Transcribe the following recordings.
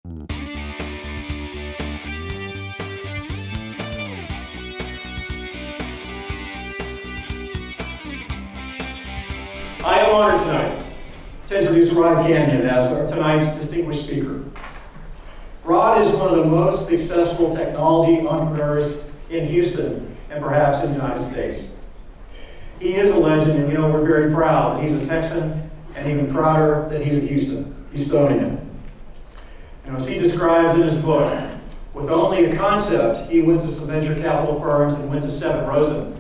I am honored tonight to introduce Rod Canion as tonight's distinguished speaker. Rod is one of the most successful technology entrepreneurs in Houston and perhaps in the United States. He is a legend, and we're very proud that he's a Texan, and even prouder that he's a Houstonian. And as he describes in his book, with only a concept, he went to some venture capital firms and went to Seven Rosen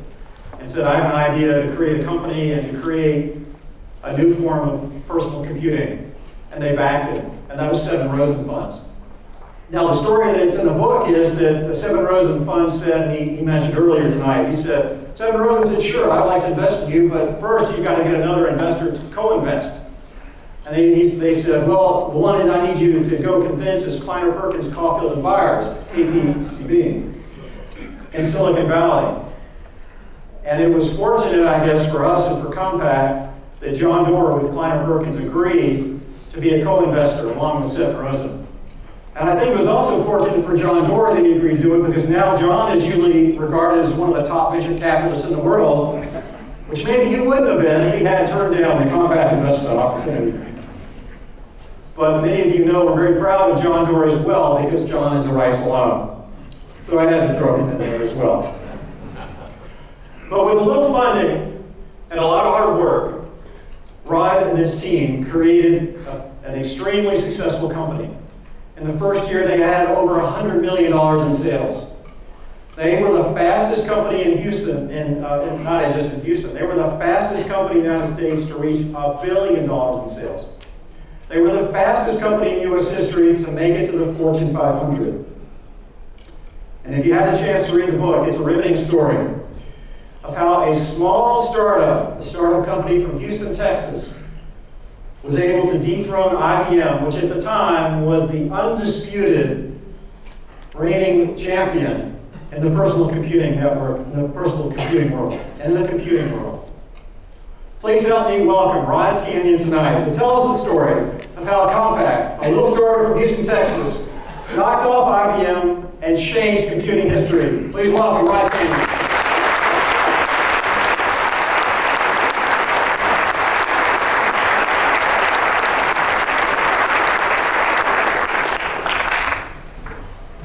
and said, I have an idea to create a company and to create a new form of personal computing. And they backed him, and that was Seven Rosen Funds. Now, the story that's in the book is that the Seven Rosen Funds said, and he mentioned earlier tonight, he said, Seven Rosen said, sure, I'd like to invest in you, but first you've got to get another investor to co-invest. And they said, well, the one that I need you to go convince is Kleiner Perkins, Caulfield and Byers, KPCB, in Silicon Valley. And it was fortunate, I guess, for us and for Compaq that John Doerr with Kleiner Perkins agreed to be a co-investor along with Seven Rosen. And I think it was also fortunate for John Doerr that he agreed to do it, because now John is usually regarded as one of the top venture capitalists in the world, which maybe he wouldn't have been if he had turned down the Compaq investment opportunity. But many of you know we're very proud of John Doerr as well, because John is a Rice alum. So I had to throw him in there as well. But with a little funding and a lot of hard work, Rod and his team created an extremely successful company. In the first year, they had over $100 million in sales. They were the fastest company in Houston, and not just in Houston, they were the fastest company in the United States to reach $1 billion in sales. They were the fastest company in U.S. history to make it to the Fortune 500. And if you have the chance to read the book, it's a riveting story of how a small startup, a startup company from Houston, Texas, was able to dethrone IBM, which at the time was the undisputed reigning champion in the personal computing network, in the personal computing world, and in the computing world. Please help me welcome Rod Canion tonight to tell us the story of how Compaq, a little startup from Houston, Texas, knocked off IBM and changed computing history. Please welcome Rod Canion.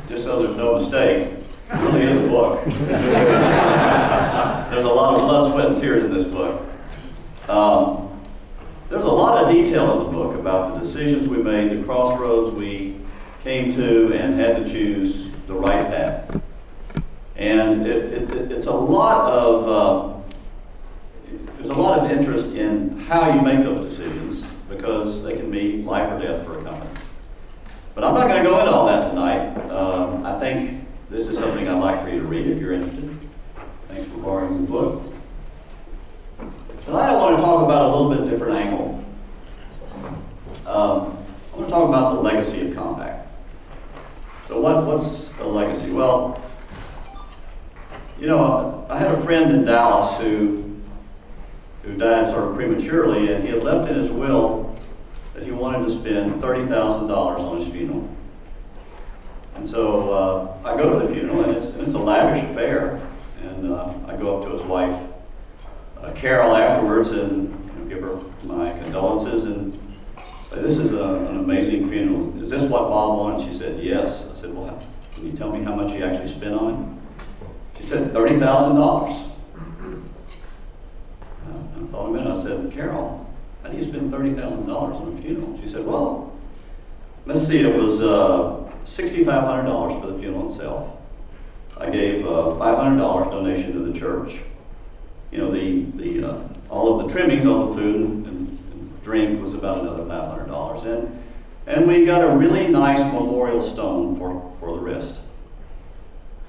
Just so there's no mistake, it really is a book. There's a lot of blood, sweat, and tears in this book. There's a lot of detail in the book about the decisions we made, the crossroads we came to, and had to choose the right path. And it's a lot of, there's a lot of interest in how you make those decisions, because they can be life or death for a company. But I'm not going to go into all that tonight. I think this is something I'd like for you to read if you're interested. Thanks for borrowing the book. Tonight I want to talk about a little bit different angle. I want to talk about the legacy of Compaq. So what's a legacy? Well, I had a friend in Dallas who died sort of prematurely, and he had left in his will that he wanted to spend $30,000 on his funeral. And so I go to the funeral, and it's a lavish affair. And I go up to his wife, Carol, afterwards, and give her my condolences and say, this is an amazing funeral. Is this what Bob wanted? She said, yes. I said, well, can you tell me how much he actually spent on it? She said, $30,000. I thought a minute. I said, Carol, how do you spend $30,000 on a funeral? She said, well, let's see, it was $6,500 for the funeral itself. I gave $500 donation to the church. All of the trimmings, all the food and drink was about another $500. And we got a really nice memorial stone for the rest.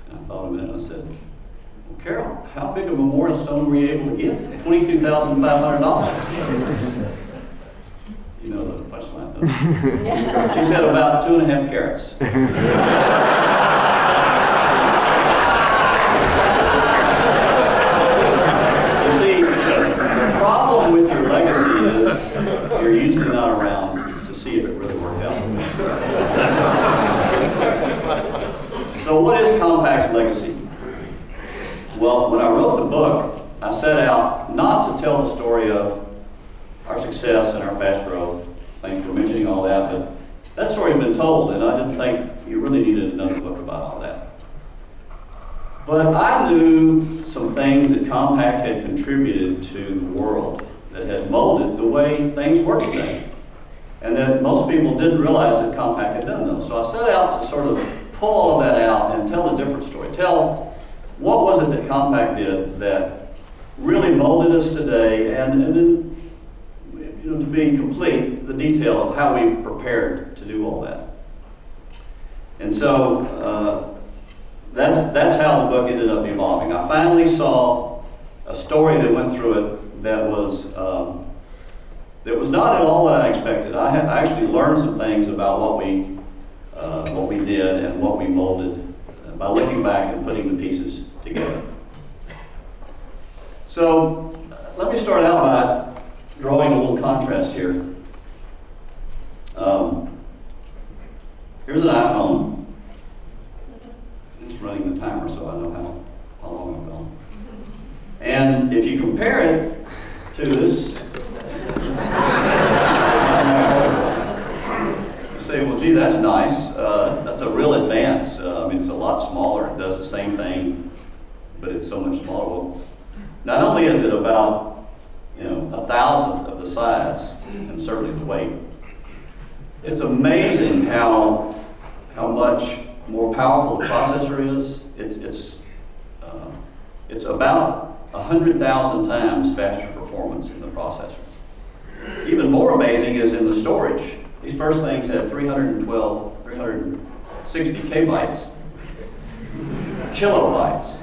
And I thought a minute, I said, well, Carol, how big a memorial stone were you able to get? $22,500. You know the punchline, don't you? She said about 2.5 carats. You see, the problem with your legacy is you're usually not around to see if it really worked out. So what is Compaq's legacy? Well, when I wrote the book, I set out not to tell the story of our success and our fast growth. Thanks for mentioning all that, but that story's been told, and I didn't think you really needed another book about all that. But I knew some things that Compaq had contributed to the world that had molded the way things work today. And that most people didn't realize that Compaq had done those. So I set out to sort of pull all of that out and tell a different story. Tell what was it that Compaq did that really molded us today, and then, you know, to be complete, the detail of how we prepared to do all that. And so that's how the book ended up evolving. I finally saw a story that went through it that was not at all what I expected. I actually learned some things about what we did and what we molded by looking back and putting the pieces together. So let me start out by drawing a little contrast here. Here's an iPhone. It's running the timer so I know how long I've gone. And if you compare it to this, you say, well, gee, that's nice. That's a real advance. I mean, it's a lot smaller. It does the same thing, but it's so much smaller. Well, not only is it about, you know, 1,000th of the size, and certainly the weight, it's amazing how much more powerful the processor is. It's about 100,000 times faster performance in the processor. Even more amazing is in the storage. These first things had 360 kbytes, kilobytes,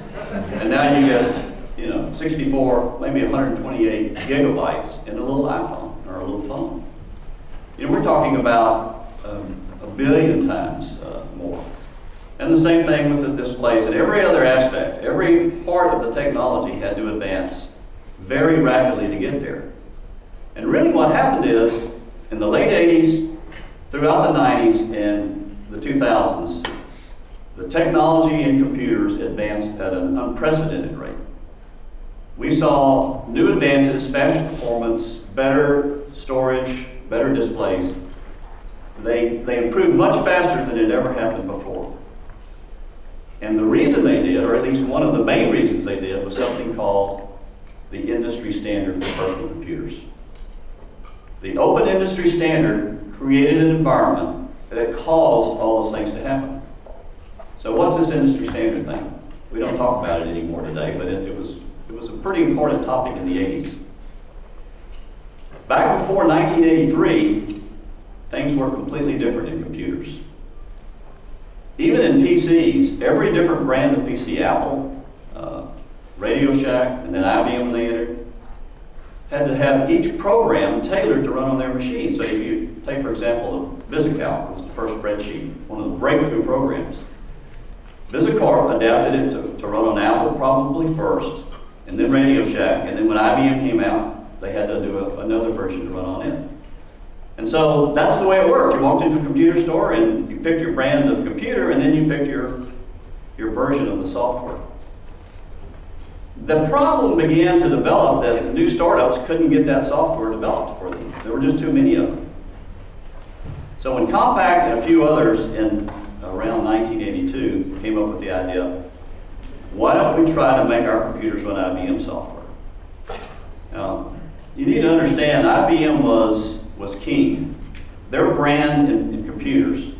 and now you get, you know, 64, maybe 128 gigabytes in a little iPhone or a little phone. You know, we're talking about 1 billion times more. And the same thing with the displays and every other aspect. Every part of the technology had to advance very rapidly to get there. And really what happened is, in the late 80s, throughout the 90s, and the 2000s, the technology in computers advanced at an unprecedented rate. We saw new advances, faster performance, better storage, better displays. They improved much faster than it ever happened before. And the reason they did, or at least one of the main reasons they did, was something called the industry standard for personal computers. The open industry standard created an environment that caused all those things to happen. So what's this industry standard thing? We don't talk about it anymore today, but it was a pretty important topic in the 80s. Back before 1983, things were completely different in computers. Even in PCs, every different brand of PC, Apple, Radio Shack, and then IBM later, had to have each program tailored to run on their machine. So if you take, for example, VisiCalc, was the first spreadsheet, one of the breakthrough programs. VisiCalc adapted it to run on Apple probably first, and then Radio Shack, and then when IBM came out, they had to do another version to run on it. And so that's the way it worked. You walked into a computer store and you picked your brand of computer, and then you picked your version of the software. The problem began to develop that new startups couldn't get that software developed for them. There were just too many of them. So when Compaq and a few others in around 1982 came up with the idea, why don't we try to make our computers run IBM software? Now, you need to understand, IBM was king. Their brand in computers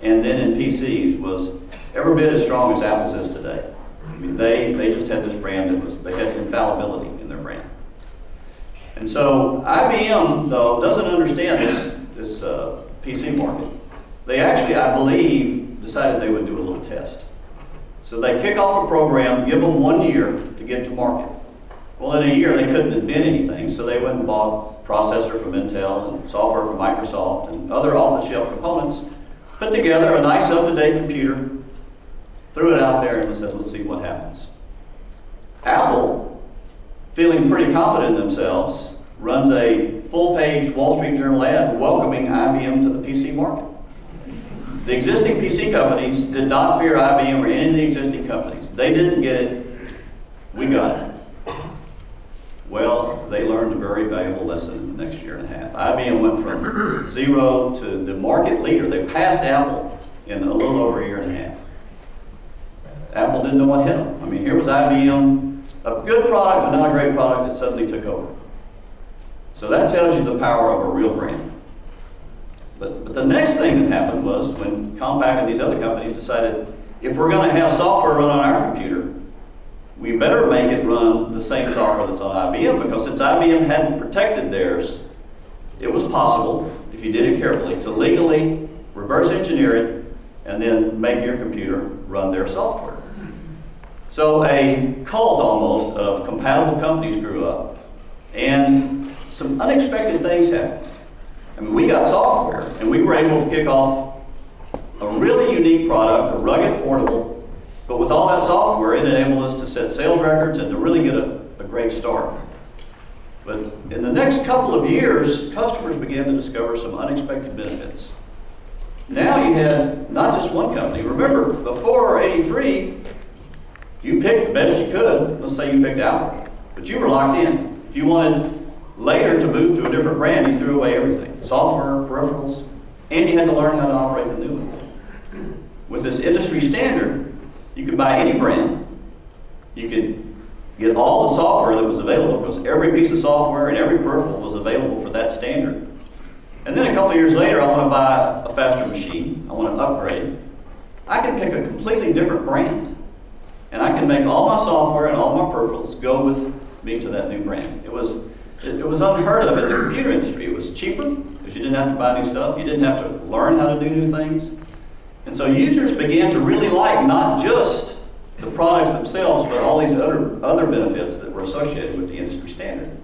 and then in PCs was every bit as strong as Apple's is today. I mean, they just had this brand they had infallibility in their brand. And so IBM, though, doesn't understand this PC market. They actually, I believe, decided they would do a little test. So they kick off a program, give them 1 year to get to market. Well, in a year, they couldn't invent anything, so they went and bought processor from Intel and software from Microsoft and other off-the-shelf components, put together a nice up-to-date computer, threw it out there, and said, let's see what happens. Apple, feeling pretty confident in themselves, runs a full-page Wall Street Journal ad welcoming IBM to the PC market. The existing PC companies did not fear IBM or any of the existing companies. They didn't get it. We got it. Well, they learned a very valuable lesson in the next year and a half. IBM went from 0 to the market leader. They passed Apple in a little over a year and a half. Apple didn't know what hit them. I mean, here was IBM, a good product, but not a great product that suddenly took over. So that tells you the power of a real brand. But the next thing that happened was when Compaq and these other companies decided, if we're going to have software run on our computer, we better make it run the same software that's on IBM, because since IBM hadn't protected theirs, it was possible, if you did it carefully, to legally reverse engineer it and then make your computer run their software. So a cult almost of compatible companies grew up, and some unexpected things happened. I mean, we got software, and we were able to kick off a really unique product, a rugged portable, but with all that software, it enabled us to set sales records and to really get a great start. But in the next couple of years, customers began to discover some unexpected benefits. Now you had not just one company. Remember, before '83, you picked the best you could. Let's say you picked Apple, but you were locked in. If you wanted later to move to a different brand, you threw away everything. Software, peripherals, and you had to learn how to operate the new one. With this industry standard, you could buy any brand. You could get all the software that was available, because every piece of software and every peripheral was available for that standard. And then a couple of years later, I want to buy a faster machine. I want to upgrade. I can pick a completely different brand, and I can make all my software and all my peripherals go with me to that new brand. It was unheard of in the computer industry. It was cheaper, because you didn't have to buy new stuff. You didn't have to learn how to do new things. And so users began to really like not just the products themselves, but all these other benefits that were associated with the industry standard.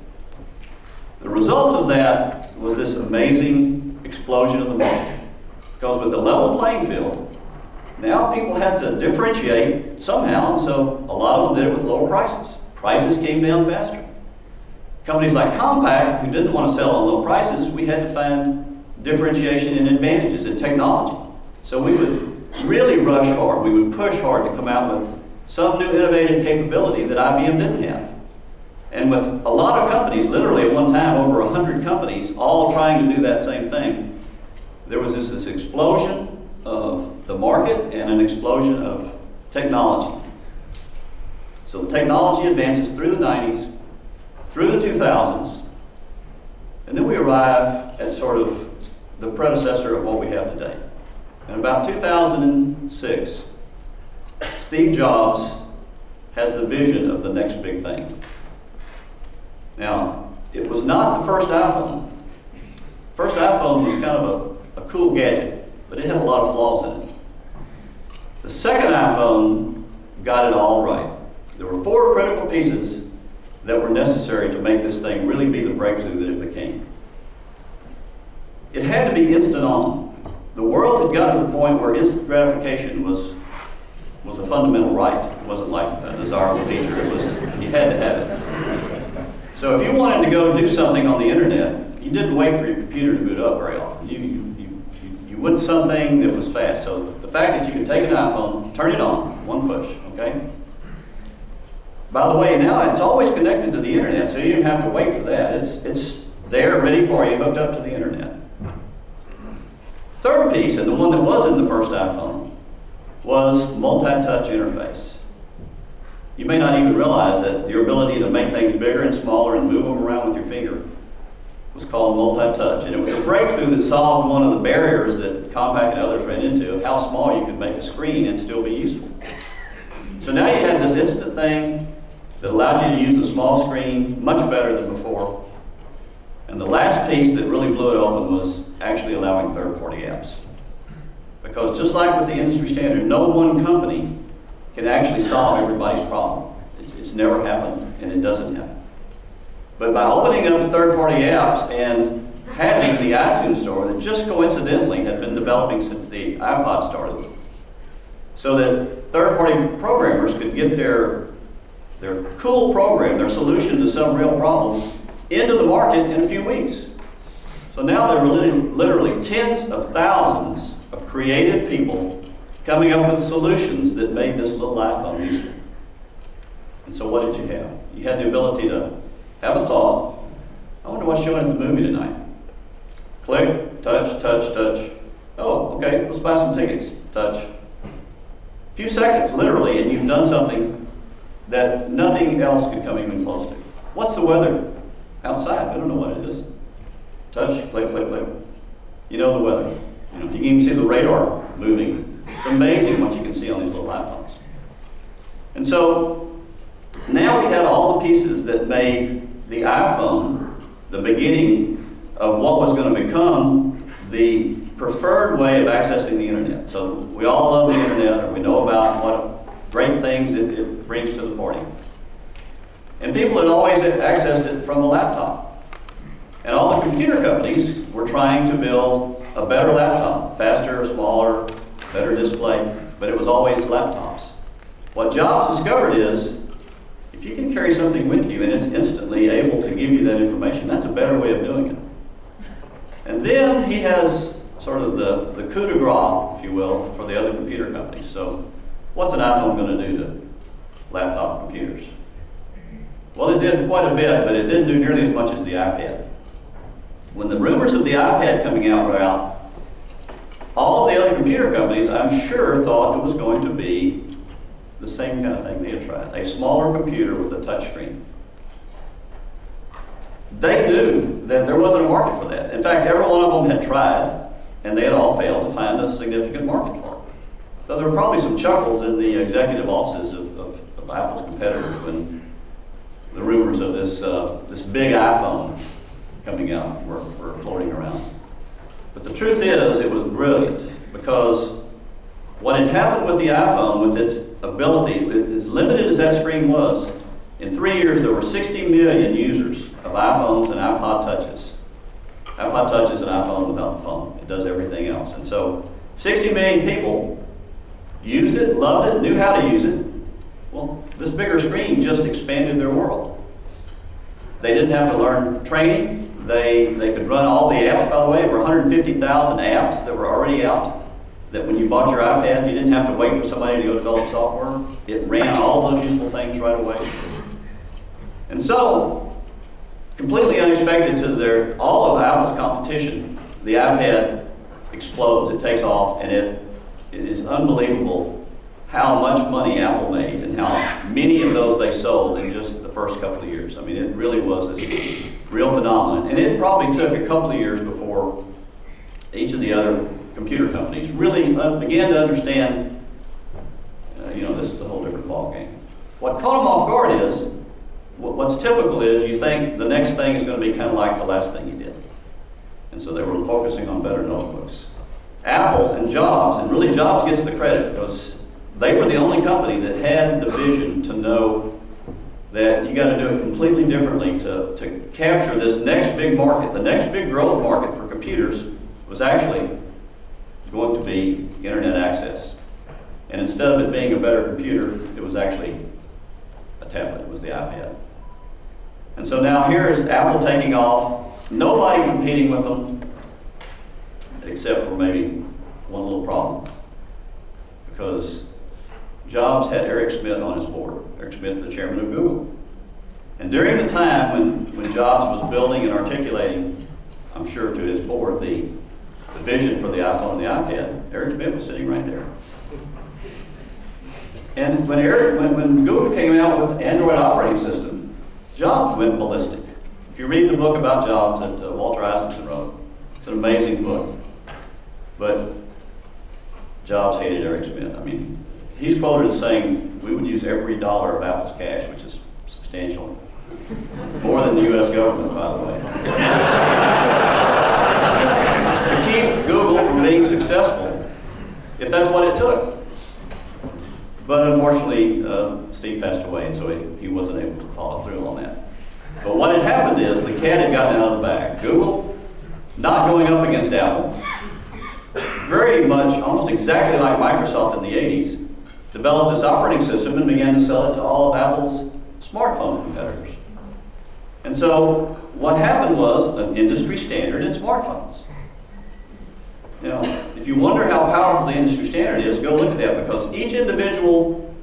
The result of that was this amazing explosion of the market. Because with a level playing field, now people had to differentiate somehow, and so a lot of them did it with lower prices. Prices came down faster. Companies like Compaq, who didn't want to sell on low prices, we had to find differentiation and advantages in technology. So we would really rush hard. We would push hard to come out with some new innovative capability that IBM didn't have. And with a lot of companies, literally at one time, over 100 companies, all trying to do that same thing, there was this explosion of the market and an explosion of technology. So the technology advances through the 90s, through the 2000s, and then we arrive at sort of the predecessor of what we have today. In about 2006, Steve Jobs has the vision of the next big thing. Now, it was not the first iPhone. First iPhone was kind of a cool gadget, but it had a lot of flaws in it. The second iPhone got it all right. There were 4 critical pieces that were necessary to make this thing really be the breakthrough that it became. It had to be instant on. The world had gotten to the point where instant gratification was a fundamental right. It wasn't like a desirable feature. It was, you had to have it. So if you wanted to go do something on the internet, you didn't wait for your computer to boot up very often. You went something that was fast. So the fact that you could take an iPhone, turn it on, one push, okay? By the way, now it's always connected to the internet, so you don't have to wait for that. It's there, ready for you, hooked up to the internet. Third piece, and the one that was in the first iPhone, was multi-touch interface. You may not even realize that your ability to make things bigger and smaller and move them around with your finger was called multi-touch. And it was a breakthrough that solved one of the barriers that Compaq and others ran into, of how small you could make a screen and still be useful. So now you had this instant thing that allowed you to use a small screen much better than before. And the last piece that really blew it open was actually allowing third-party apps. Because just like with the industry standard, no one company can actually solve everybody's problem. It's never happened, and it doesn't happen. But by opening up to third-party apps and having the iTunes store that just coincidentally had been developing since the iPod started, so that third-party programmers could get their cool program, their solution to some real problem, into the market in a few weeks. So now there were literally tens of thousands of creative people coming up with solutions that made this little iPhone useful. And so what did you have? You had the ability to have a thought. I wonder what's showing at the movie tonight. Click, touch, touch, touch. Oh, okay, let's buy some tickets. Touch. A few seconds, literally, and you've done something that nothing else could come even close to. What's the weather outside? I don't know what it is. Touch, click, click, click. You know the weather. You can even see the radar moving. It's amazing what you can see on these little iPhones. And so now we had all the pieces that made the iPhone the beginning of what was going to become the preferred way of accessing the internet. So we all love the internet, or we know about what great things it brings to the party. And people had always accessed it from a laptop. And all the computer companies were trying to build a better laptop, faster, smaller, better display, but it was always laptops. What Jobs discovered is, if you can carry something with you and it's instantly able to give you that information, that's a better way of doing it. And then he has sort of the coup de grace, if you will, for the other computer companies. So what's an iPhone going to do to laptop computers? Well, it did quite a bit, but it didn't do nearly as much as the iPad. When the rumors of the iPad coming out were out, all of the other computer companies, I'm sure, thought it was going to be the same kind of thing they had tried. A smaller computer with a touch screen. They knew that there wasn't a market for that. In fact, every one of them had tried, and they had all failed to find a significant market for it. So there were probably some chuckles in the executive offices of Apple's competitors when the rumors of this big iPhone coming out were floating around. But the truth is, it was brilliant, because what had happened with the iPhone, with its ability, as limited as that screen was, in 3 years there were 60 million users of iPhones and iPod Touches. iPod Touch is an iPhone without the phone. It does everything else. And so 60 million people used it, loved it, knew how to use it. Well, this bigger screen just expanded their world. They didn't have to learn training. They could run all the apps, by the way. There were 150,000 apps that were already out, that when you bought your iPad, you didn't have to wait for somebody to go develop software. It ran all those useful things right away. And so, completely unexpected to all of Apple's competition, the iPad explodes, it takes off, and it is unbelievable how much money Apple made and how many of those they sold in just the first couple of years. I mean, it really was this real phenomenon. And it probably took a couple of years before each of the other computer companies really began to understand, this is a whole different ballgame. What caught them off guard is, what's typical is you think the next thing is going to be kind of like the last thing you did. And so they were focusing on better notebooks. Apple and Jobs, and really Jobs gets the credit because they were the only company that had the vision to know that you got to do it completely differently to capture this next big market. The next big growth market for computers was actually going to be internet access. And instead of it being a better computer, it was actually a tablet. It was the iPad. And so now here is Apple taking off, nobody competing with them, except for maybe one little problem. Because Jobs had Eric Schmidt on his board. Eric Schmidt's the chairman of Google. And during the time when Jobs was building and articulating, I'm sure to his board, the vision for the iPhone and the iPad, Eric Schmidt was sitting right there. And when Google came out with Android operating system, Jobs went ballistic. If you read the book about Jobs that Walter Isaacson wrote, it's an amazing book. But Jobs hated Eric Schmidt. I mean, he's quoted as saying, we would use every dollar of Apple's cash, which is substantial. More than the U.S. government, by the way. To keep Google from being successful, if that's what it took. But unfortunately, Steve passed away, and so he wasn't able to follow through on that. But what had happened is the cat had gotten out of the bag. Google, not going up against Apple, very much, almost exactly like Microsoft in the 80s, developed this operating system and began to sell it to all of Apple's smartphone competitors. And so what happened was an industry standard in smartphones. You know, if you wonder how powerful the industry standard is, go look at that, because each individual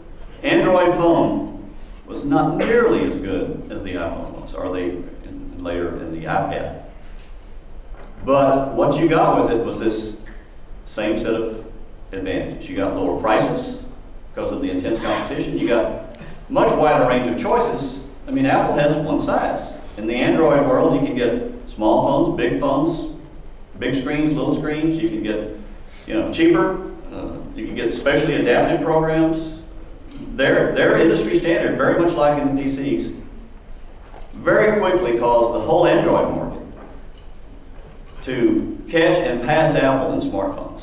Android phone was not nearly as good as the iPhone was, or later in the iPad. But what you got with it was this same set of advantages. You got lower prices because of the intense competition. You got much wider range of choices. I mean, Apple has one size. In the Android world, you can get small phones, big screens, little screens. You can get, you know, cheaper. You can get specially adapted programs. Their industry standard, very much like in the PCs, very quickly caused the whole Android market to catch and pass Apple in smartphones.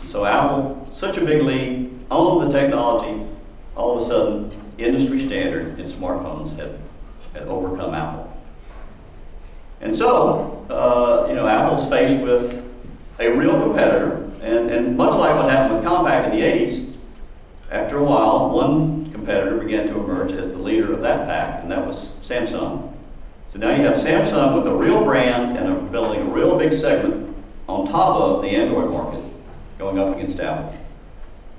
So Apple, such a big lead, owned the technology. All of a sudden, industry standard in smartphones had overcome Apple. And so, you know, Apple's faced with a real competitor, and much like what happened with Compaq in the 80s, after a while, one competitor began to emerge as the leader of that pack, and that was Samsung. So now you have Samsung with a real brand and building a real big segment on top of the Android market going up against Apple.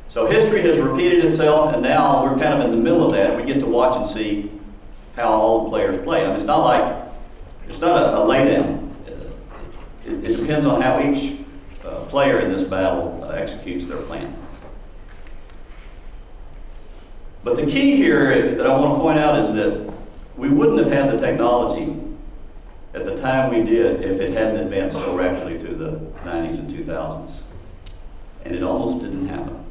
So history has repeated itself, and now we're kind of in the middle of that, and we get to watch and see how all the players play. I mean, it's not a laydown. It depends on how each player in this battle executes their plan. But the key here that I want to point out is that we wouldn't have had the technology at the time we did if it hadn't advanced so rapidly through the 90s and 2000s. And it almost didn't happen.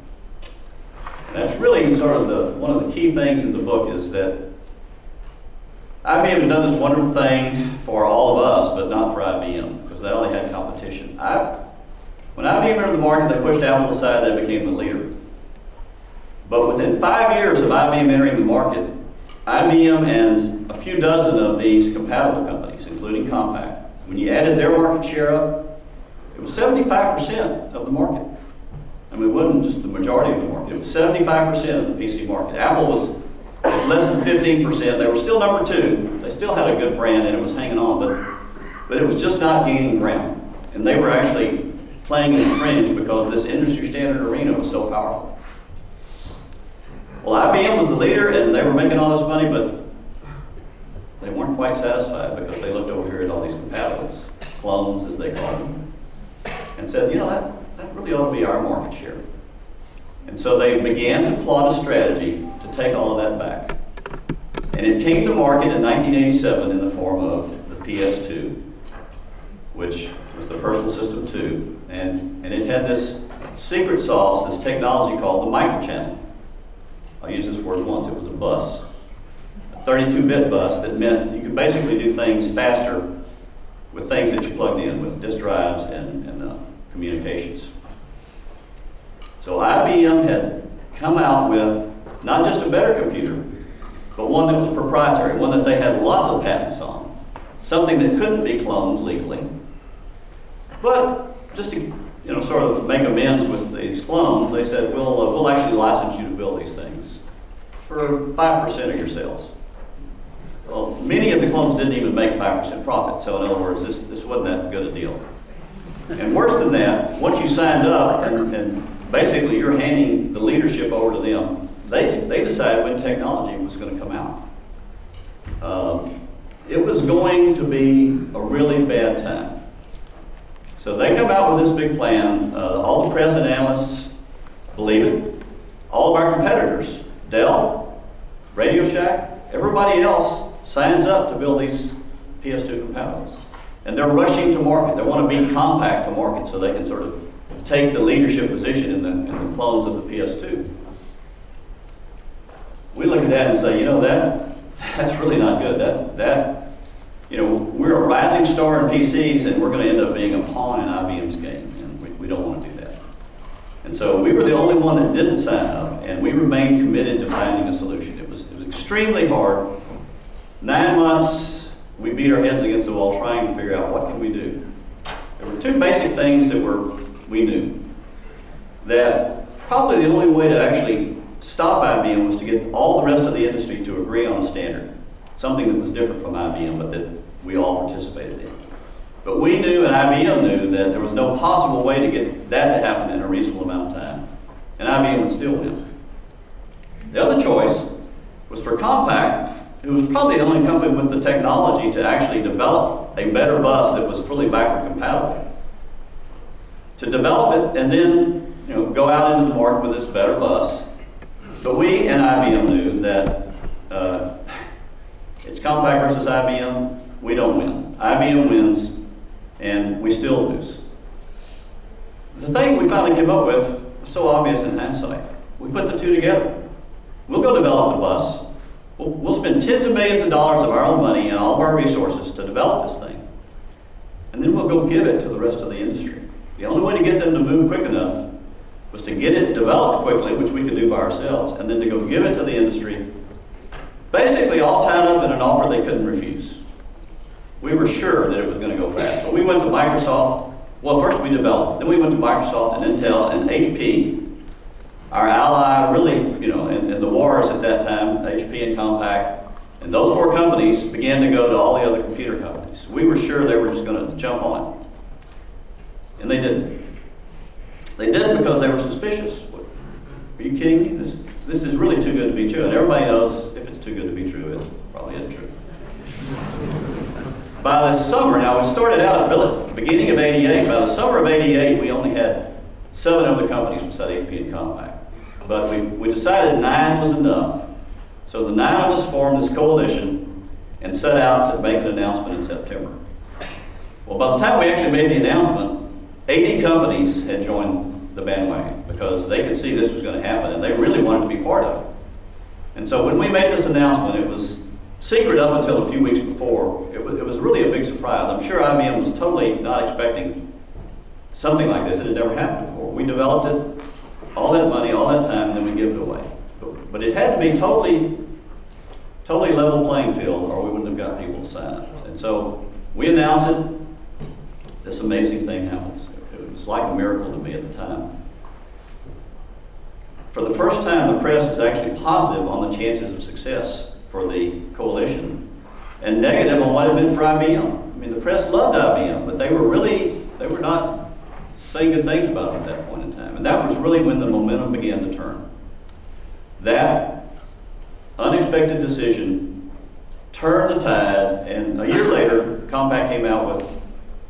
And that's really sort of one of the key things in the book is that IBM had done this wonderful thing for all of us, but not for IBM, because they only had competition. When IBM entered the market, they pushed Apple aside, they became the leader. But within 5 years of IBM entering the market, IBM and a few dozen of these compatible companies, including Compaq, when you added their market share up, it was 75% of the market. I mean, it wasn't just the majority of the market, it was 75% of the PC market. Apple was less than 15%. They were still number 2. They still had a good brand and it was hanging on, but it was just not gaining ground. And they were actually playing in the fringe because this industry standard arena was so powerful. Well, IBM was the leader and they were making all this money, but they weren't quite satisfied because they looked over here at all these compatibles, clones as they call them, and said, you know, that really ought to be our market share. And so they began to plot a strategy to take all of that back. And it came to market in 1987 in the form of the PS2, which was the Personal System 2. And it had this secret sauce, this technology called the microchannel. I'll use this word once, it was a bus. A 32-bit bus that meant you could basically do things faster with things that you plugged in, with disk drives and communications. So IBM had come out with not just a better computer, but one that was proprietary, one that they had lots of patents on, something that couldn't be cloned legally. But just to sort of make amends with these clones, they said, we'll actually license you to build these things for 5% of your sales. Well, many of the clones didn't even make 5% profit, so in other words, this wasn't that good a deal. And worse than that, once you signed up and basically you're handing the leadership over to them, they decided when technology was going to come out. It was going to be a really bad time. So they come out with this big plan. All the press and analysts believe it. All of our competitors, Dell, Radio Shack, everybody else signs up to build these PS2 compatibles. And they're rushing to market. They want to beat Compaq to market so they can sort of take the leadership position in the clones of the PS2. We look at that and say, that's really not good. We're a rising star in PCs and we're going to end up being a pawn in IBM's game, and we don't want to do that. And so we were the only one that didn't sign up, and we remained committed to finding a solution. It was extremely hard. 9 months, we beat our heads against the wall trying to figure out what can we do. There were 2 basic things that we knew. That probably the only way to actually stop IBM was to get all the rest of the industry to agree on a standard. Something that was different from IBM, but that we all participated in. But we knew and IBM knew that there was no possible way to get that to happen in a reasonable amount of time. And IBM would still win. The other choice was for Compaq, who was probably the only company with the technology to actually develop a better bus that was fully backward compatible, to develop it and then go out into the market with this better bus. But we and IBM knew that it's Compaq versus IBM. We don't win. IBM wins, and we still lose. The thing we finally came up with was so obvious in hindsight. We put the two together. We'll go develop the bus. We'll spend tens of millions of dollars of our own money and all of our resources to develop this thing. And then we'll go give it to the rest of the industry. The only way to get them to move quick enough was to get it developed quickly, which we could do by ourselves, and then to go give it to the industry, basically all tied up in an offer they couldn't refuse. We were sure that it was going to go fast. So we went to Microsoft. Well, first we developed. Then we went to Microsoft and Intel and HP, our ally, really, in the wars at that time, HP and Compaq. And those four companies began to go to all the other computer companies. We were sure they were just going to jump on it. And they didn't. They did because they were suspicious. Are you kidding me? This is really too good to be true. And everybody knows if it's too good to be true, it probably isn't true. By the summer, now we started out at the beginning of '88. By the summer of '88, we only had 7 other companies besides HP and Compaq. But we decided 9 was enough. So the 9 of us formed this coalition and set out to make an announcement in September. Well, by the time we actually made the announcement, 80 companies had joined the bandwagon because they could see this was going to happen and they really wanted to be part of it. And so when we made this announcement, it was secret up until a few weeks before. It was really a big surprise. I'm sure IBM was totally not expecting something like this. It had never happened before. We developed it, all that money, all that time, and then we give it away. But it had to be totally level playing field or we wouldn't have got people to sign up. And so we announced it. This amazing thing happens. It was like a miracle to me at the time. For the first time, the press is actually positive on the chances of success for the coalition and negative on what it meant for IBM. I mean, the press loved IBM, but they were not saying good things about it at that point in time. And that was really when the momentum began to turn. That unexpected decision turned the tide, and a year later, Compaq came out with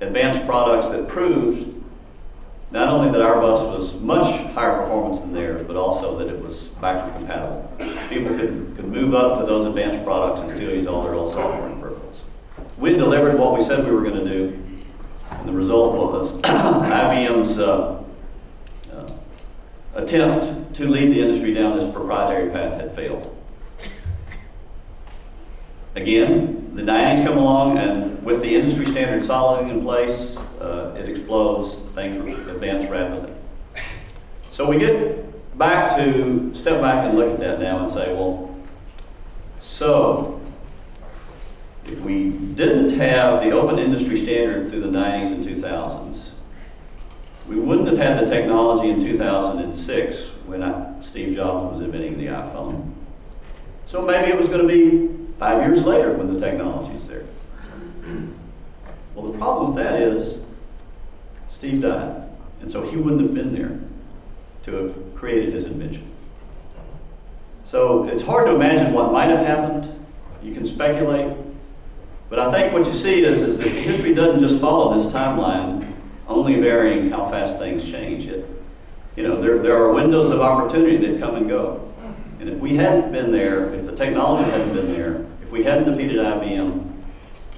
advanced products that proved not only that our bus was much higher performance than theirs, but also that it was backward compatible. People could move up to those advanced products and still use all their old software and peripherals. We delivered what we said we were going to do, and the result was IBM's attempt to lead the industry down this proprietary path had failed. Again, the 90s come along, and with the industry standard solidly in place, it explodes, things advance rapidly. So we get back to, step back and look at that now and say, well, so if we didn't have the open industry standard through the 90s and 2000s, we wouldn't have had the technology in 2006 when Steve Jobs was inventing the iPhone. So maybe it was going to be 5 years later when the technology is there. Well, the problem with that is Steve died, and so he wouldn't have been there to have created his invention. So it's hard to imagine what might have happened. You can speculate, but I think what you see is that history doesn't just follow this timeline, only varying how fast things change. There are windows of opportunity that come and go. And if we hadn't been there, if the technology hadn't been there, if we hadn't defeated IBM,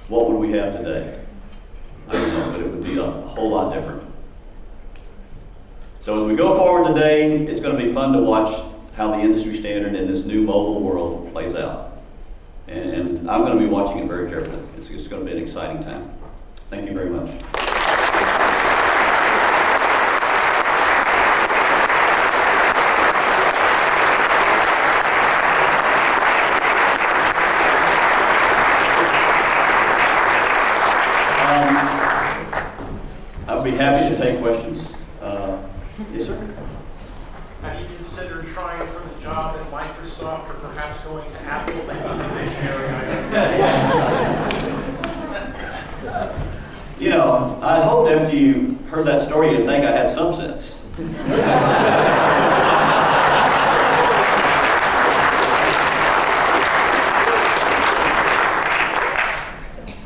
what would we have today? I don't know, but it would be a whole lot different. So as we go forward today, it's going to be fun to watch how the industry standard in this new mobile world plays out. And I'm going to be watching it very carefully. It's going to be an exciting time. Thank you very much. I'd be happy to take questions. Yes, sir? Have you considered trying for the job at Microsoft or perhaps going to Apple maybe in this area? You know, I hoped after you heard that story you'd think I had some sense.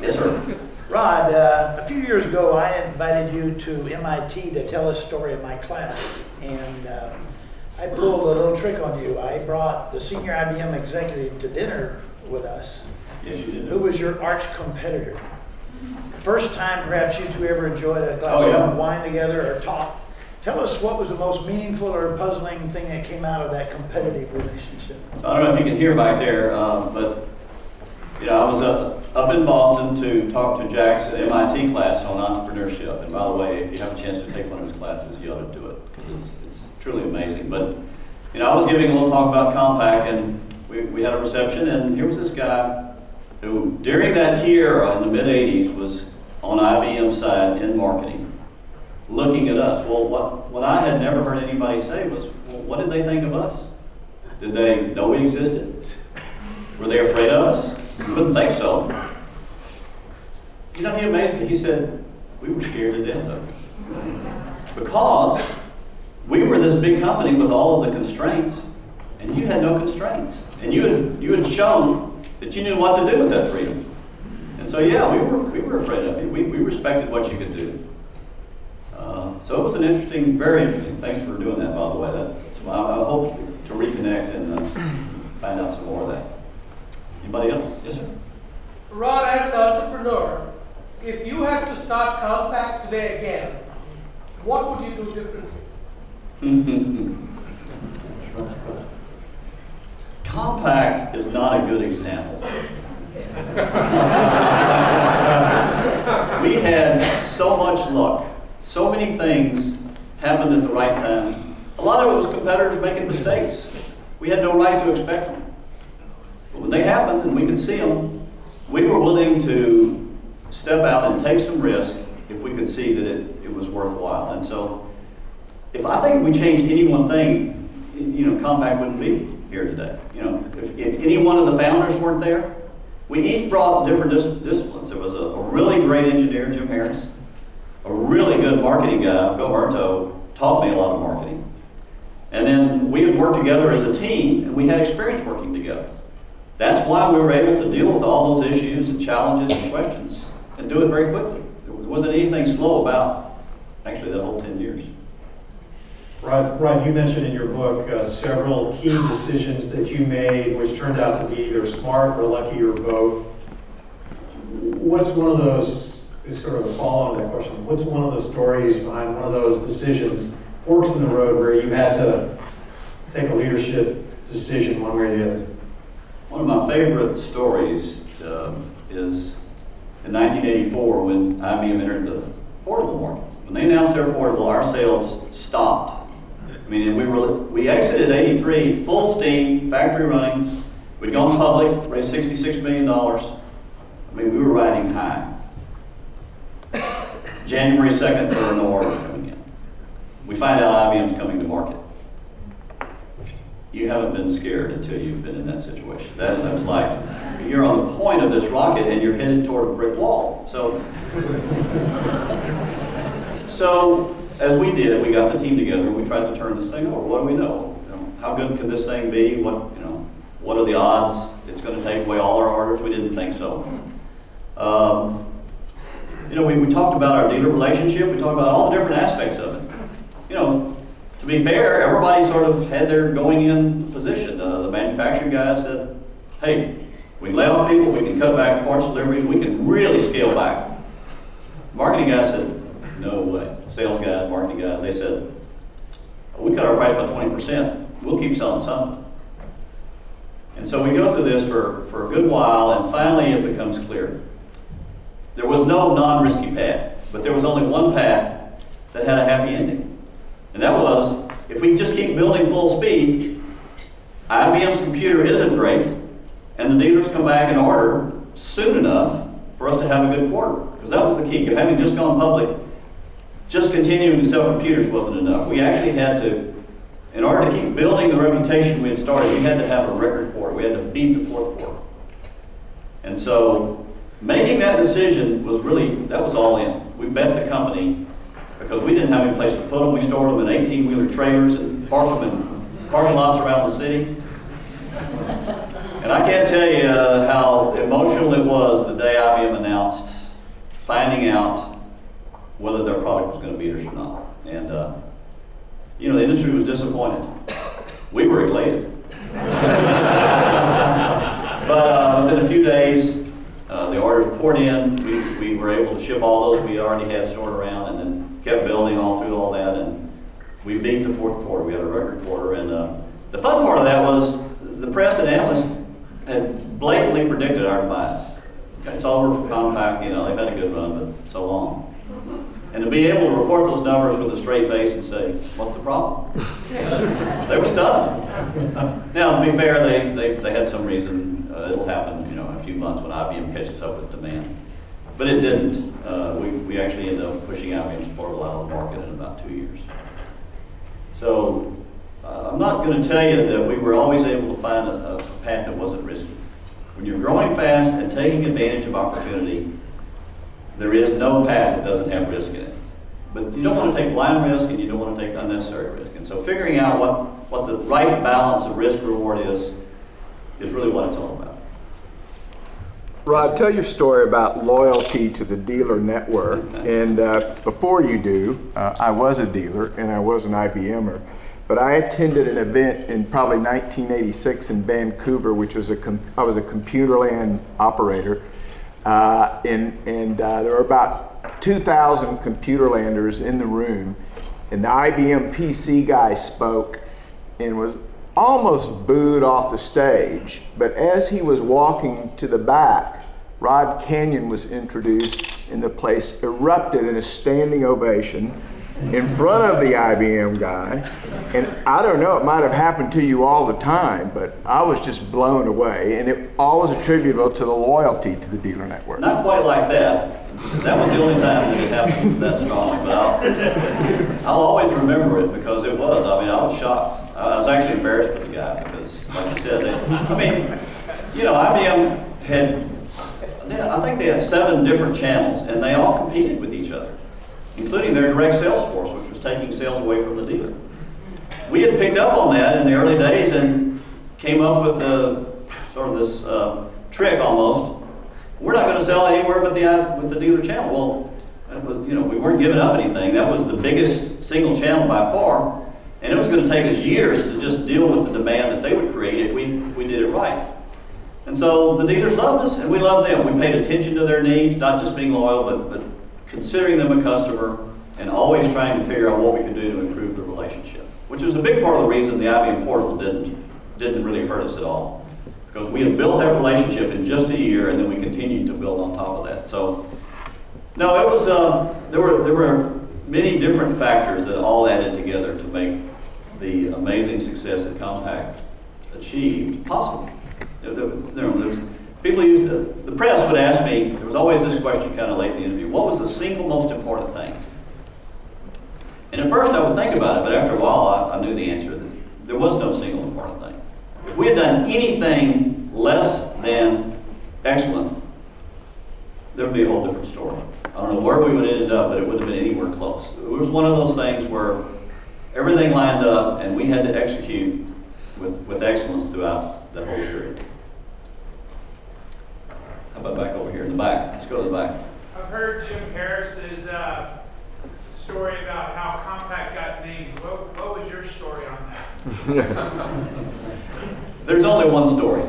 Yes, sir. Rod, a few years ago I invited you to MIT to tell a story in my class, and I pulled a little trick on you. I brought the senior IBM executive to dinner with us, Yes, you did. who was your arch competitor. First time perhaps you two ever enjoyed a glass of wine together or talked. Tell us what was the most meaningful or puzzling thing that came out of that competitive relationship. I don't know if you can hear back there, but you know, I was up in Boston to talk to Jack's MIT class on entrepreneurship. And by the way, if you have a chance to take one of his classes, you ought to do it, because it's truly amazing. But you know, I was giving a little talk about Compaq, and we had a reception, and here was this guy who, during that era in the mid-'80s, was on IBM's side in marketing, looking at us. Well, what I had never heard anybody say was, well, what did they think of us? Did they know we existed? Were they afraid of us? You wouldn't think so. You know, he amazed me. He said, we were scared to death of it. Because we were this big company with all of the constraints, and you had no constraints. And you had shown that you knew what to do with that freedom. And so, yeah, we were afraid of you. We respected what you could do. So it was an interesting, very interesting. Thanks for doing that, by the way. I hope to reconnect and find out some more of that. Anybody else? Yes, sir. Rod, as an entrepreneur, if you had to start Compaq today again, what would you do differently? Compaq is not a good example. We had so much luck. So many things happened at the right time. A lot of it was competitors making mistakes. We had no right to expect them. But when they happened and we could see them, we were willing to step out and take some risk if we could see that it was worthwhile. And so, if we changed any one thing, you know, Compaq wouldn't be here today. You know, if any one of the founders weren't there, we each brought different disciplines. There was a really great engineer, Jim Harris, a really good marketing guy, Bill Murto, taught me a lot of marketing. And then we would work together as a team, and we had experience working together. That's why we were able to deal with all those issues and challenges and questions and do it very quickly. There wasn't anything slow about, actually, that whole 10 years. Rod, you mentioned in your book several key decisions that you made which turned out to be either smart or lucky or both. What's one of those, sort of a follow on that question, what's one of those stories behind one of those decisions, forks in the road, where you had to take a leadership decision one way or the other? One of my favorite stories is in 1984 when IBM entered the portable market. When they announced their portable, our sales stopped. I mean, we exited '83 full steam, factory running. We'd gone public, raised $66 million. I mean, we were riding high. January 2nd, there were no orders coming in. We find out IBM's coming to market. You haven't been scared until you've been in that situation. That was like, you're on the point of this rocket and you're headed toward a brick wall. So as we did, we got the team together and we tried to turn this thing over. What do we know? You know, how good could this thing be? What are the odds it's going to take away all our orders? We didn't think so. We talked about our dealer relationship. We talked about all the different aspects of it. You know, to be fair, everybody sort of had their going-in position. The manufacturing guy said, hey, we can lay off people, we can cut back parts deliveries, we can really scale back. Marketing guy said, no way. Sales guys, marketing guys, they said, we cut our price by 20%, we'll keep selling something. And so we go through this for a good while, and finally it becomes clear. There was no non-risky path, but there was only one path that had a happy ending. And that was, if we just keep building full speed, IBM's computer isn't great, and the dealers come back and order soon enough for us to have a good quarter. Because that was the key. Having just gone public, just continuing to sell computers wasn't enough. We actually had to, in order to keep building the reputation we had started, we had to have a record quarter. We had to beat the fourth quarter. And so Making that decision was that was all in. We bet the company because we didn't have any place to put them. We stored them in 18-wheeler trailers and parked them in parking lots around the city. And I can't tell you how emotional it was the day IBM announced finding out whether their product was going to beat us or not. And, the industry was disappointed. We were elated. But within a few days, the orders poured in. We were able to ship all those we already had stored around and then kept building all through all that. And we beat the fourth quarter. We had a record quarter. And the fun part of that was the press and analysts had blatantly predicted our demise. Okay, it's over for Compaq. They've had a good run, but so long. And to be able to report those numbers with a straight face and say, what's the problem? They were stunned. Now, to be fair, they had some reason. It'll happen, in a few months when IBM catches up with demand. But it didn't. We actually ended up pushing IBM's portable out of the market in about 2 years. So I'm not going to tell you that we were always able to find a path that wasn't risky. When you're growing fast and taking advantage of opportunity, there is no path that doesn't have risk in it. But you don't want to take blind risk and you don't want to take unnecessary risk. And so figuring out what the right balance of risk reward is really what it's all about. Rod, tell your story about loyalty to the dealer network. And before you do, I was a dealer and I was an IBMer. But I attended an event in probably 1986 in Vancouver, which was I was a Computerland operator. And there were about 2,000 Computerlanders in the room. And the IBM PC guy spoke and was almost booed off the stage. But as he was walking to the back, Rod Canion was introduced and the place erupted in a standing ovation in front of the IBM guy. And I don't know, it might have happened to you all the time, but I was just blown away. And it all was attributable to the loyalty to the dealer network. Not quite like that. That was the only time that it happened that strongly, but I'll always remember it because it was. I was shocked. I was actually embarrassed for the guy because, like I said, IBM had, I think they had 7 different channels, and they all competed with each other, including their direct sales force, which was taking sales away from the dealer. We had picked up on that in the early days and came up with this trick almost. We're not going to sell anywhere but the dealer channel. Well, that was, we weren't giving up anything. That was the biggest single channel by far, and it was going to take us years to just deal with the demand that they would create if we did it right. And so the dealers loved us, and we loved them. We paid attention to their needs, not just being loyal, but considering them a customer and always trying to figure out what we could do to improve the relationship, which was a big part of the reason the IBM portal didn't really hurt us at all, because we had built that relationship in just a year, and then we continued to build on top of that. So, no, it was there were many different factors that all added together to make the amazing success that Compaq achieved possible. People the press would ask me, there was always this question kind of late in the interview, what was the single most important thing? And at first I would think about it, but after a while I knew the answer, that there was no single important thing. If we had done anything less than excellent, there would be a whole different story. I don't know where we would have ended up, but it wouldn't have been anywhere close. It was one of those things where everything lined up and we had to execute with excellence throughout the whole period. How about back over here in the back? Let's go to the back. I've heard Jim Harris's story about how Compaq got named. What was your story on that? There's only one story.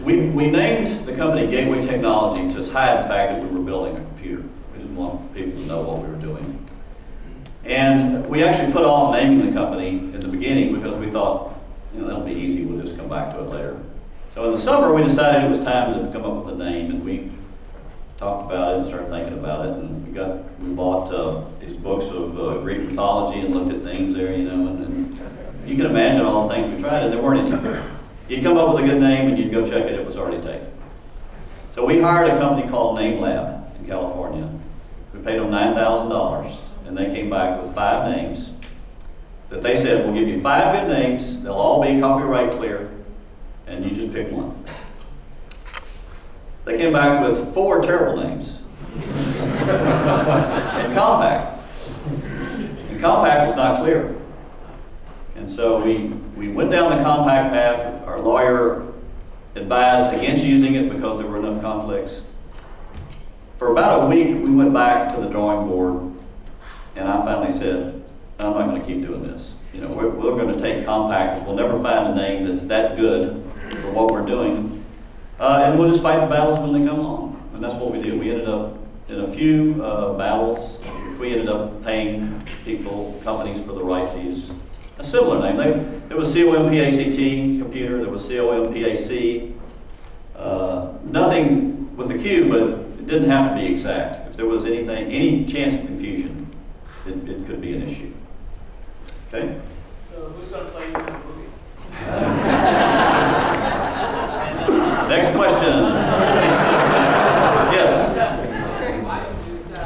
We named the company Gateway Technology to hide the fact that we were building a computer. We didn't want people to know what we were doing. And we actually put off naming the company in the beginning because we thought, that'll be easy, we'll just come back to it later. So in the summer, we decided it was time to come up with a name, and we talked about it and started thinking about it, and we bought these books of Greek mythology and looked at names there, and you can imagine all the things we tried, and there weren't any. You'd come up with a good name, and you'd go check it was already taken. So we hired a company called Name Lab in California. We paid them $9,000, and they came back with 5 names that they said, we'll give you 5 good names, they'll all be copyright clear, and you just pick one. They came back with 4 terrible names. And Compaq. And Compaq was not clear. And so we went down the Compaq path. Our lawyer advised against using it because there were enough conflicts. For about a week, we went back to the drawing board, and I finally said, I'm not going to keep doing this. You know, we're going to take Compaq, because we'll never find a name that's that good for what we're doing, and we'll just fight the battles when they come along. And that's what we did. We ended up in a few battles. We ended up paying people, companies, for the right to use a similar name. There was COMPACT computer, there was COMPAC. Nothing with the Q, but it didn't have to be exact. If there was any chance of confusion, it could be an issue. Okay? So who's going to play you in the movie? Next question. Yes. Why use the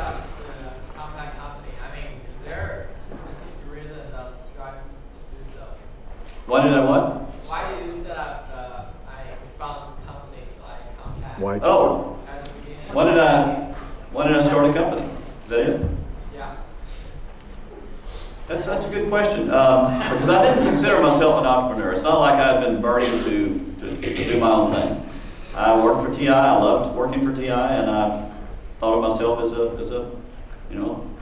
Compaq company? I mean, is there a specific reason that drive to do so? Why did I what? Why use from company like Compaq? Why? Oh, At the beginning? why did I start a company? Is that it? Yeah. That's a good question, because I didn't consider myself an entrepreneur. It's not like I've been burning to do my own thing. I worked for TI. I loved working for TI, and I thought of myself as a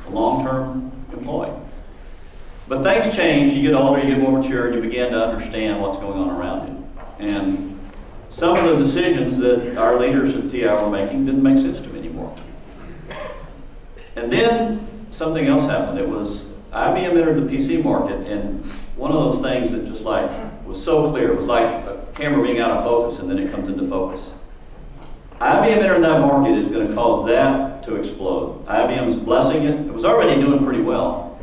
long-term employee. But things change. You get older, you get more mature, and you begin to understand what's going on around you. And some of the decisions that our leaders at TI were making didn't make sense to me anymore. And then something else happened. It was IBM entered the PC market, and one of those things that just like was so clear. It was like a camera being out of focus, and then it comes into focus. IBM entering that market is going to cause that to explode. IBM's blessing it. It was already doing pretty well,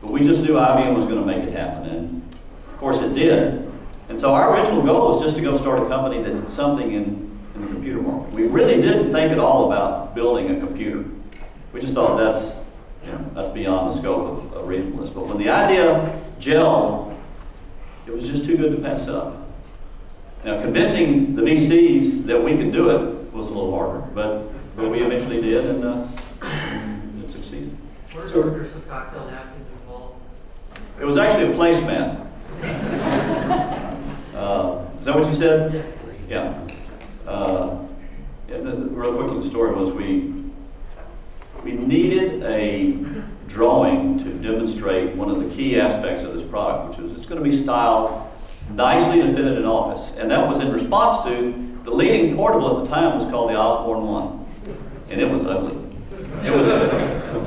but we just knew IBM was going to make it happen, and of course it did. And so our original goal was just to go start a company that did something in the computer market. We really didn't think at all about building a computer. We just thought that's beyond the scope of reasonableness. But when the idea gelled, it was just too good to pass up. Now, convincing the VCs that we could do it was a little harder, but we eventually did, and it succeeded. Were there some cocktail napkins involved? It was actually a placemat. Is that what you said? Yeah. Real quickly, the story was we needed a drawing to demonstrate one of the key aspects of this product, which is it's going to be styled nicely to fit in an office. And that was in response to the leading portable at the time was called the Osborne 1. And it was ugly. It was,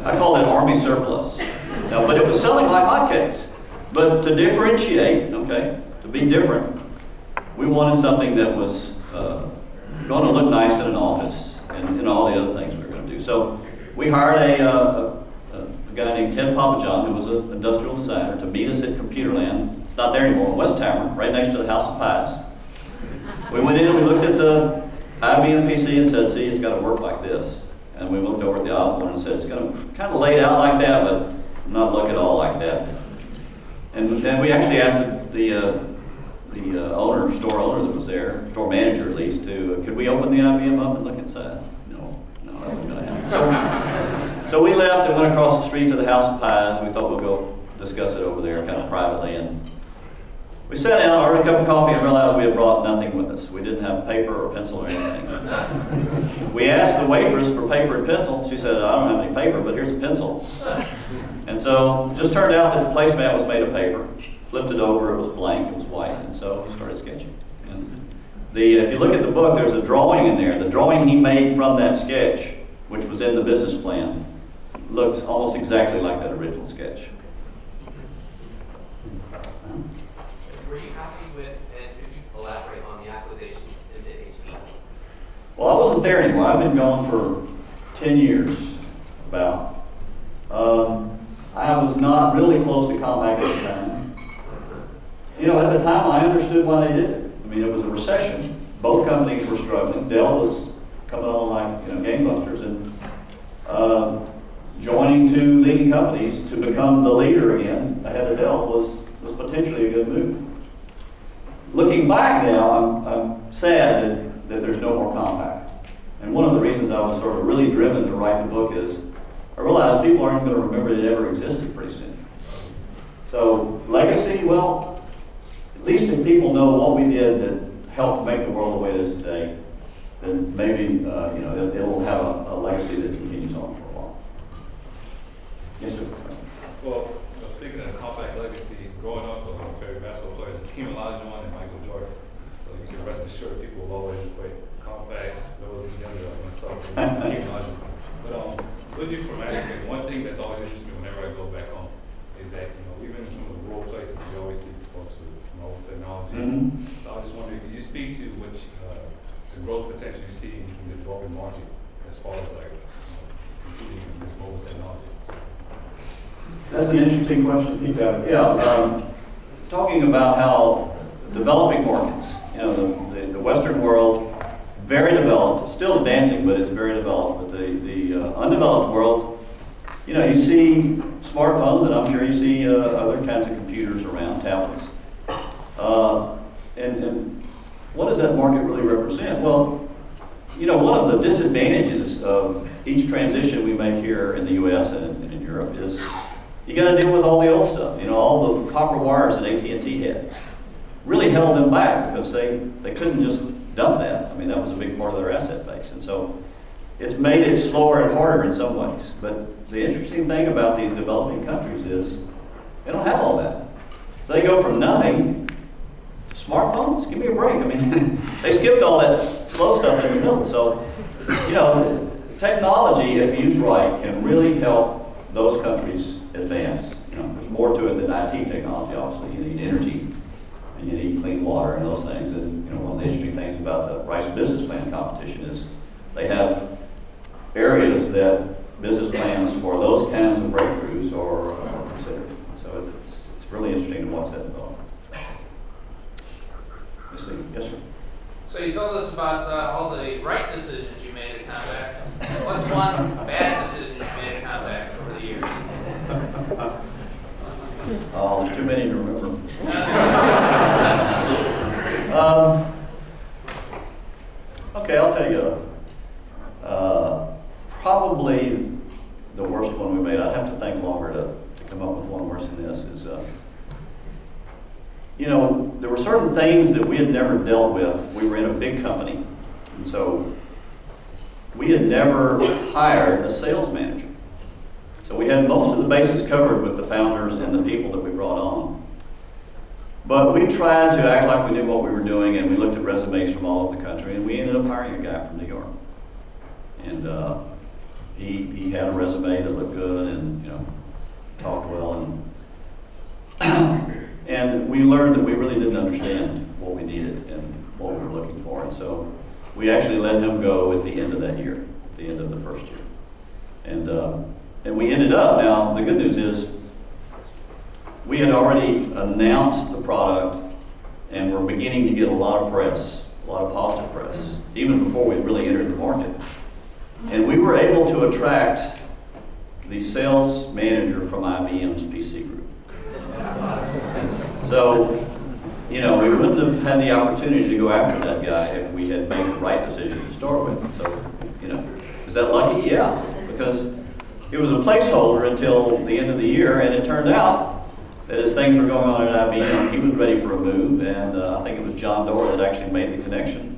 I call it Army surplus. Now, but it was selling like hotcakes. But to differentiate, okay, to be different, we wanted something that was going to look nice in an office and all the other things we were going to do. So we hired a guy named Ted Papajohn, who was an industrial designer, to meet us at Computerland. It's not there anymore, in West Tavern, right next to the House of Pies. We went in and we looked at the IBM PC and said, see, it's got to work like this. And we looked over at the Osborne and said, it's going to kind of lay out like that, but not look at all like that. And then we actually asked the owner, store owner that was there, store manager at least, could we open the IBM up and look inside? No, that wasn't going to happen. So we left and went across the street to the House of Pies. We thought we'll go discuss it over there kind of privately. And we sat down, ordered a cup of coffee, and realized we had brought nothing with us. We didn't have paper or pencil or anything. We asked the waitress for paper and pencil. She said, I don't have any paper, but here's a pencil. And so it just turned out that the placemat was made of paper. Flipped it over, it was blank, it was white, and so we started sketching. And if you look at the book, there's a drawing in there. The drawing he made from that sketch, which was in the business plan, looks almost exactly like that original sketch. Were you happy with, and could you elaborate on the acquisition into HP? Well, I wasn't there anymore. I've been gone for 10 years, about. I was not really close to Compaq at the time. You know, at the time, I understood why they did it. I mean, it was a recession. Both companies were struggling. Dell was coming on like, gangbusters, and joining two leading companies to become the leader again ahead of Dell was potentially a good move. looking back now, I'm sad that there's no more Compaq. And one of the reasons I was sort of really driven to write the book is I realized people aren't going to remember it ever existed pretty soon. So legacy, well, at least if people know what we did that helped make the world the way it is today, then maybe it'll have a legacy that continues on for a while. Yes, sir. Well, speaking of Compaq legacy, growing up, favorite basketball players, Hakeem Olajuwon and Michael Jordan. So you can rest assured people will always equate Compaq, those younger like myself, and Hakeem Olajuwon. But looking from Africa, one thing that's always interested me whenever I go back home is that even in some of the rural places, we always see folks with mobile technology. So I was just wondering, can you speak to what the growth potential you see in the developing market as far as like competing in this mobile technology? That's an interesting question. Yeah, talking about how developing markets, the Western world, very developed, still advancing, but it's very developed. But the undeveloped world, you see smartphones, and I'm sure you see other kinds of computers around, tablets. And what does that market really represent? Well, one of the disadvantages of each transition we make here in the U.S. and in Europe is you got to deal with all the old stuff. All the copper wires that AT&T had really held them back because they couldn't just dump that. I mean, that was a big part of their asset base. And so it's made it slower and harder in some ways. But the interesting thing about these developing countries is they don't have all that. So they go from nothing to smartphones. Give me a break. I mean, they skipped all that slow stuff in the middle. So, technology, if used right, can really help those countries advance. There's more to it than IT technology, obviously. You need energy, and you need clean water and those things. And one of the interesting things about the Rice Business Plan competition is they have areas that business plans for those kinds of breakthroughs are considered. So it's really interesting to watch that develop. Let's see. Yes, sir. So you told us about all the right decisions you made at Compaq. What's one bad decision you made at Compaq over the years? Oh, there's too many to remember. Okay, I'll tell you. Probably the worst one we made, I'd have to think longer to come up with one worse than this, is there were certain things that we had never dealt with. We were in a big company, and so we had never hired a sales manager. So we had most of the bases covered with the founders and the people that we brought on. But we tried to act like we knew what we were doing, and we looked at resumes from all over the country, and we ended up hiring a guy from New York. And he had a resume that looked good and talked well, and we learned that we really didn't understand what we needed and what we were looking for. And so we actually let him go at the end of that year, at the end of the first year. And we ended up, now the good news is we had already announced the product and we're beginning to get a lot of press, a lot of positive press, even before we really entered the market. And we were able to attract the sales manager from IBM's PC group. So, we wouldn't have had the opportunity to go after that guy if we had made the right decision to start with. So, is that lucky? Yeah, because it was a placeholder until the end of the year, and it turned out that as things were going on at IBM, he was ready for a move, and I think it was John Doerr that actually made the connection.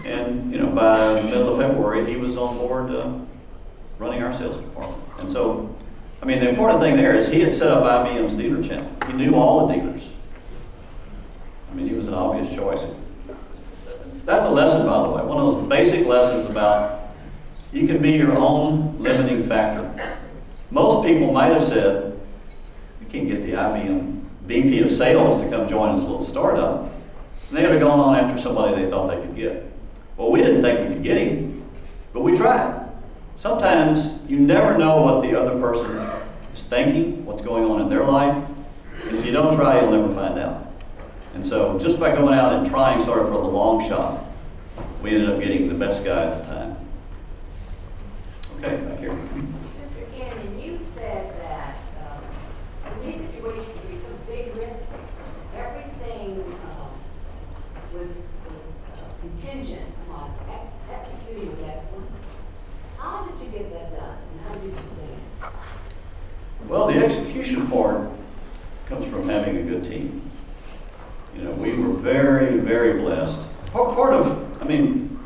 And by the middle of February, he was on board running our sales department. And so, the important thing there is he had set up IBM's dealer channel. He knew all the dealers. He was an obvious choice. That's a lesson, by the way, one of those basic lessons about you can be your own limiting factor. Most people might have said, you can't get the IBM VP of sales to come join this little startup. And they would have gone on after somebody they thought they could get. Well, we didn't think we could get him, but we tried. Sometimes you never know what the other person is thinking, what's going on in their life. And if you don't try, you'll never find out. And so just by going out and trying sort of for the long shot, we ended up getting the best guy at the time. Okay, back here. Mr. Canion, you said that in these situations we took big risks. Everything execution part comes from having a good team. You know, we were very, very blessed. Part of, I mean,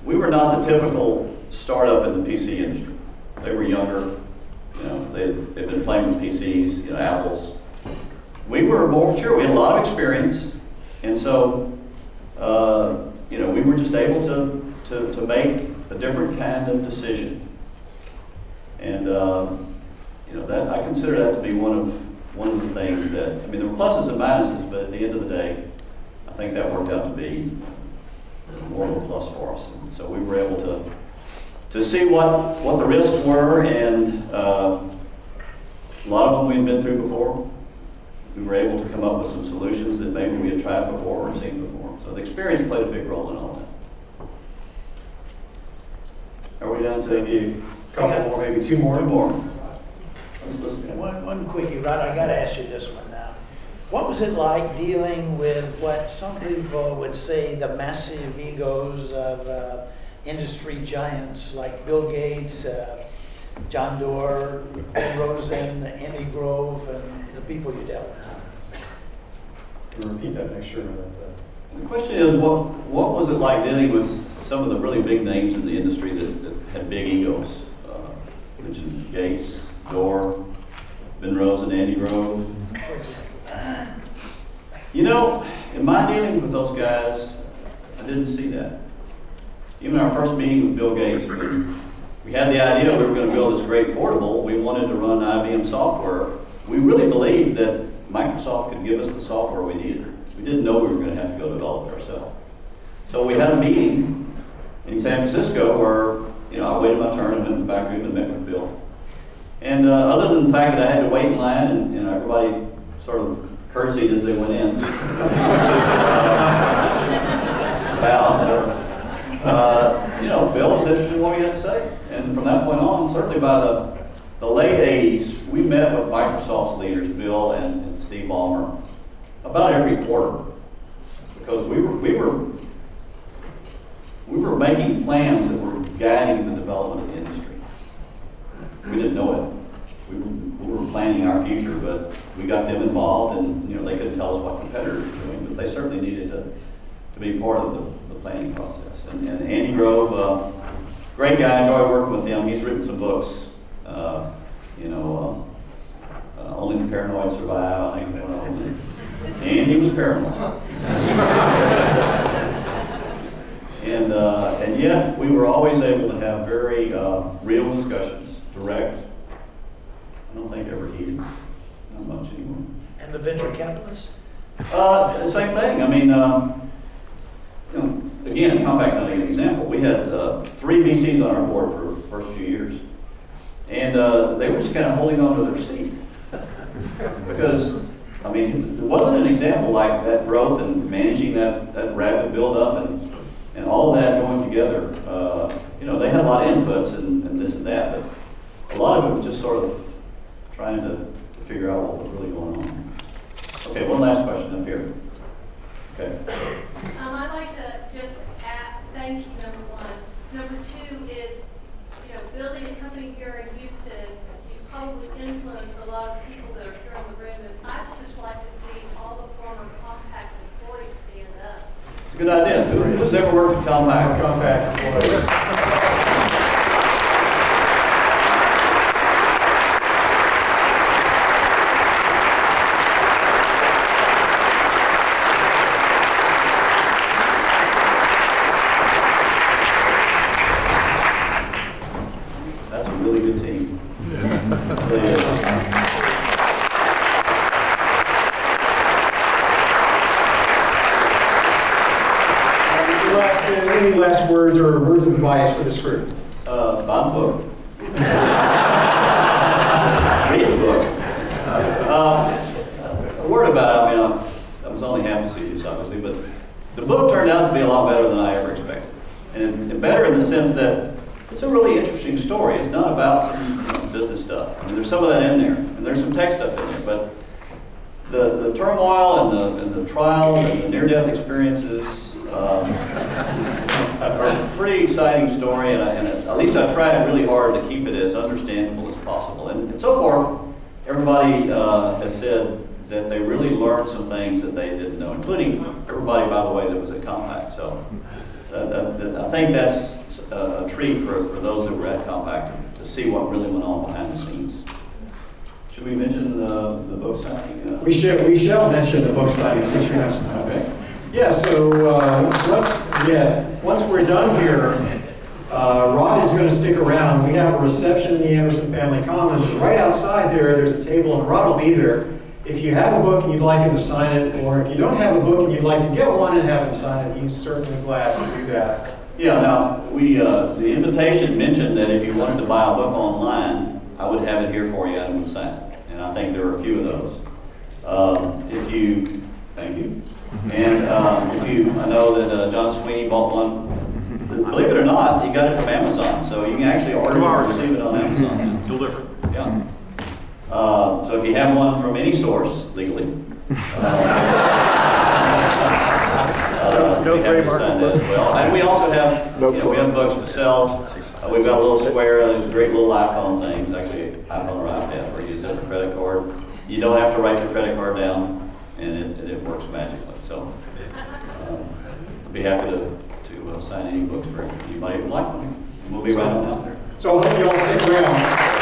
we were not the typical startup in the PC industry. They were younger, you know, they'd been playing with PCs, you know, Apples. We were more mature, we had a lot of experience, and so, you know, we were just able to make a different kind of decision. And, you know, that I consider that to be one of the things that, I mean, there were pluses and minuses, but at the end of the day, I think that worked out to be more of a plus for us. And so we were able to see what the risks were, and a lot of them we had been through before. We were able to come up with some solutions that maybe we had tried before or seen before. So the experience played a big role in all that. Are we down to Maybe a couple more, maybe two more? Two more. Let's listen. One quickie, Rod, I gotta ask you this one now. What was it like dealing with what some people would say the massive egos of industry giants like Bill Gates, John Doerr, Ed Rosen, Andy Grove, and the people you dealt with? Can you repeat that, make sure that. The question is, what was it like dealing with some of the really big names in the industry that had big egos? Mentioned Gates, Doerr, Ben Rosen, Andy Grove. You know, in my dealings with those guys, I didn't see that. Even our first meeting with Bill Gates, we had the idea we were going to build this great portable. We wanted to run IBM software. We really believed that Microsoft could give us the software we needed. We didn't know we were going to have to go develop it ourselves. So we had a meeting in San Francisco where, you know, I waited my turn and went in the back room and met with Bill. And other than the fact that I had to wait in line and, you know, everybody sort of curtsied as they went in. You know, Bill was interested in what he had to say. And from that point on, certainly by the late 80s, we met with Microsoft's leaders, Bill and Steve Ballmer, about every quarter. Because we were making plans that were guiding the development of the industry. We didn't know it. We were planning our future, but we got them involved, and, you know, they couldn't tell us what competitors were doing, but they certainly needed to be part of the planning process. And Andy Grove, great guy, enjoyed working with him. He's written some books, you know, Only the Paranoid Survive, I think, one of them. And he was paranoid. And yet, we were always able to have very real discussions, direct. I don't think ever heated, not much anymore. And the venture capitalists? The same thing. I mean, you know, again, Compaq's not an example. We had 3 VCs on our board for the first few years, and they were just kind of holding on to their seat because, I mean, there wasn't an example like that growth and managing that rapid build-up and all of that going together. You know, they had a lot of inputs and this and that, but a lot of it was just sort of trying to figure out what was really going on. Okay, one last question up here. Okay. I'd like to just thank you, number one. Number two is, you know, building a company here in Houston, you probably influenced a lot of people that are here in the room, and I'd just like to see all the former Compaq employees stand up. It's a good idea. Who's ever worked at Compaq? Compaq employees. That's a really good team. It really is. Any last words or words of advice for this group? Buy the book. Read the book. A word about it, I mean, I was only half facetious, obviously, but the book turned out to be a lot better than I ever expected. And better in the sense that it's a really interesting story. It's not about some, you know, business stuff. I mean, there's some of that in there, and there's some tech stuff in there, but the turmoil and the trials and the near-death experiences are a pretty exciting story, and at least I tried really hard to keep it as understandable as possible. And so far, everybody has said that they really learned some things that they didn't know, including everybody, by the way, that was at Compaq. So I think that's a treat for those that were at Compaq to see what really went on behind the scenes. Should we mention the book signing? We shall mention the book signing since you have some time. Okay. Yeah, so once we're done here, Rod is going to stick around. We have a reception in the Anderson Family Commons. Right outside there's a table, and Rod will be there. If you have a book and you'd like him to sign it, or if you don't have a book and you'd like to get one and have him sign it, he's certainly glad to do that. Yeah, now, the invitation mentioned that if you wanted to buy a book online, I would have it here for you and would sign it. And I think there are a few of those. Thank you. And I know that John Sweeney bought one. Believe it or not, he got it from Amazon. So you can actually order it and receive it on Amazon. Delivered. Yeah. So if you have one from any source, legally, we have to sign that as well. And we also have, we have books to sell. We've got a little square, there's great little iPhone things, actually iPhone or iPad, where you use a credit card. You don't have to write your credit card down, and it works magically. So I'd be happy to sign any books for anybody who would like one. We'll be right on out there. So I hope you all stick around.